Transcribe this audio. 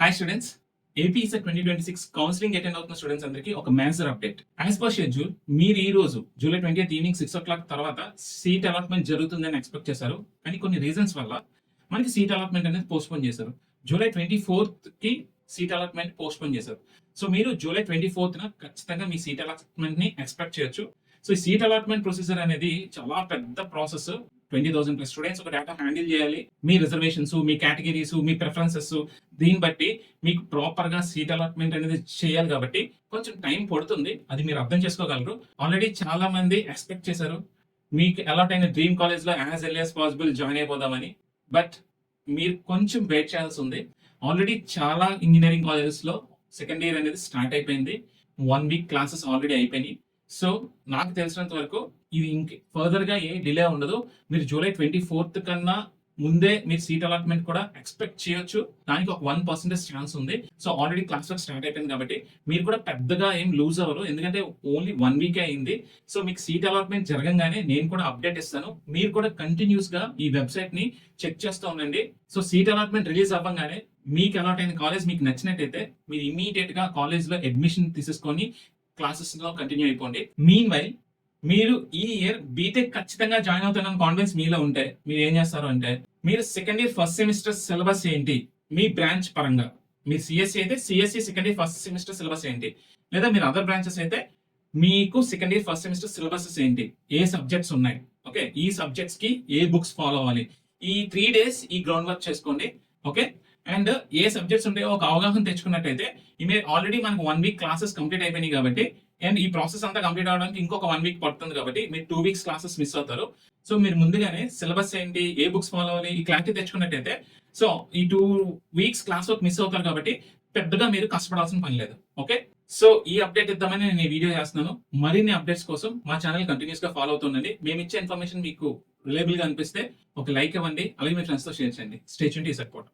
Hi students, AP ECET 2026 counselling attend అవుతున్న students అందరికీ ఒక major update. As per schedule మీరు ఈ రోజు జూలై 20th ఈవినింగ్ 6 o'clock తర్వాత సీట్ అలాట్మెంట్ జరుగుతుందని ఎక్స్పెక్ట్ చేశారు. కానీ కొన్ని రీజన్స్ వల్ల మనకి సీట్ అలాట్మెంట్ అనేది పోస్ట్పోన్ చేశారు. జూలై 24th కి సీట్ అలాట్మెంట్ పోస్ట్పోన్ చేశారు. సో మీరు జూలై 24th ఖచ్చితంగా మీ సీట్ అలాట్మెంట్ ని ఎక్స్పెక్ట్ చేయొచ్చు. సో ఈ సీట్ అలాట్మెంట్ ప్రొసీజర్ అనేది చాలా పెద్ద ప్రాసెస్. 20,000 ప్లస్ స్టూడెంట్స్ ఒక డేటా హ్యాండిల్ చేయాలి. మీ రిజర్వేషన్స్, మీ కేటగిరీస్, మీ ప్రిఫరెన్సెస్, దీన్ని బట్టి మీకు ప్రాపర్ గా సీట్ అలాట్మెంట్ అనేది చేయాలి కాబట్టి కొంచెం టైం పడుతుంది. అది మీరు అర్థం చేసుకోగలరు. ఆల్రెడీ చాలా మంది ఎక్స్పెక్ట్ చేశారు మీకు అలాట్ అయిన డ్రీమ్ కాలేజ్ లో as early as possible join అయిపోదామని. బట్ మీరు కొంచెం వెయిట్ చేయాల్సి ఉంది. ఆల్రెడీ చాలా ఇంజనీరింగ్ కాలేజెస్ లో సెకండ్ ఇయర్ అనేది స్టార్ట్ అయిపోయింది. 1 week క్లాసెస్ ఆల్రెడీ అయిపోయినాయి. సో నాకు తెలిసినంత వరకు ఇది ఇంక ఫర్దర్ గా ఏ డిలే ఉండదు. మీరు జూలై 24th కన్నా ముందే మీరు సీట్ అలాట్మెంట్ కూడా ఎక్స్పెక్ట్ చేయొచ్చు. దానికి ఒక 1% ఛాన్స్ ఉంది. So already class work start అయిపోయింది కాబట్టి మీరు కూడా పెద్దగా ఏం లూజ్ అవ్వరు, ఎందుకంటే ఓన్లీ 1 week అయింది. సో మీకు సీట్ అలాట్మెంట్ జరగంగానే నేను కూడా అప్డేట్ ఇస్తాను. మీరు కూడా కంటిన్యూస్ గా ఈ వెబ్సైట్ ని చెక్ చేస్తూ ఉండండి. సో సీట్ అలాట్మెంట్ రిలీజ్ అవ్వగానే మీకు అలాట్ అయిన కాలేజ్ మీకు నచ్చినట్టయితే మీరు ఇమీడియట్ గా కాలేజ్ లో అడ్మిషన్ తీసేసుకొని క్లాసెస్ లో కంటిన్యూ అయిపోండి. మీన్ వైల్ మీరు ఈ ఇయర్ బీటెక్ ఖచ్చితంగా జాయిన్ అవుతారన్న కాన్ఫిడెన్స్ మీలో ఉంటే మీరు ఏం చేస్తారు అంటే, మీరు second year first semester syllabus ఏంటి మీ బ్రాంచ్ పరంగా, మీరు సిఎస్సి అయితే CSC second year first semester syllabus ఏంటి, లేదా మీరు అదర్ బ్రాంచెస్ అయితే మీకు second year first semester syllabuses ఏంటి, ఏ సబ్జెక్ట్స్ ఉన్నాయి, ఓకే, ఈ సబ్జెక్ట్స్ కి ఏ బుక్స్ ఫాలో అవ్వాలి, ఈ 3 days ఈ గ్రౌండ్ వర్క్ చేసుకోండి. ఓకే, అండ్ ఏ సబ్జెక్ట్స్ ఉంటాయో ఒక అవగాహన తెచ్చుకున్నట్టయితే ఆల్రెడీ మనకు 1 week క్లాసెస్ కంప్లీట్ అయిపోయినాయి కాబట్టి, అండ్ ఈ ప్రాసెస్ అంతా కంప్లీట్ అవడానికి ఇంకొక 1 week పడుతుంది కాబట్టి మీరు 2 weeks క్లాసెస్ మిస్ అవుతారు. సో మీరు ముందుగానే సిలబస్ ఏంటి, ఏ బుక్స్ ఫాలో అవ్వాలి, ఈ క్లారిటీ తెచ్చుకున్నట్టయితే సో ఈ 2 weeks క్లాస్ వర్క్ మిస్ అవుతారు కాబట్టి పెద్దగా మీరు కష్టపడాల్సిన పని లేదు. ఓకే, సో ఈ అప్డేట్ ఇద్దామని నేను ఈ వీడియో చేస్తున్నాను. మరిన్ని అప్డేట్స్ కోసం మా ఛానల్ కంటిన్యూస్ గా ఫాలో అవుతుండండి. మేము ఇచ్చే ఇన్ఫర్మేషన్ మీకు రిలయబుల్ గా అనిపిస్తే ఒక లైక్ ఇవ్వండి, అలాగే మీ ఫ్రెండ్స్ తో షేర్ చేయండి. Stay tuned to ECET portal.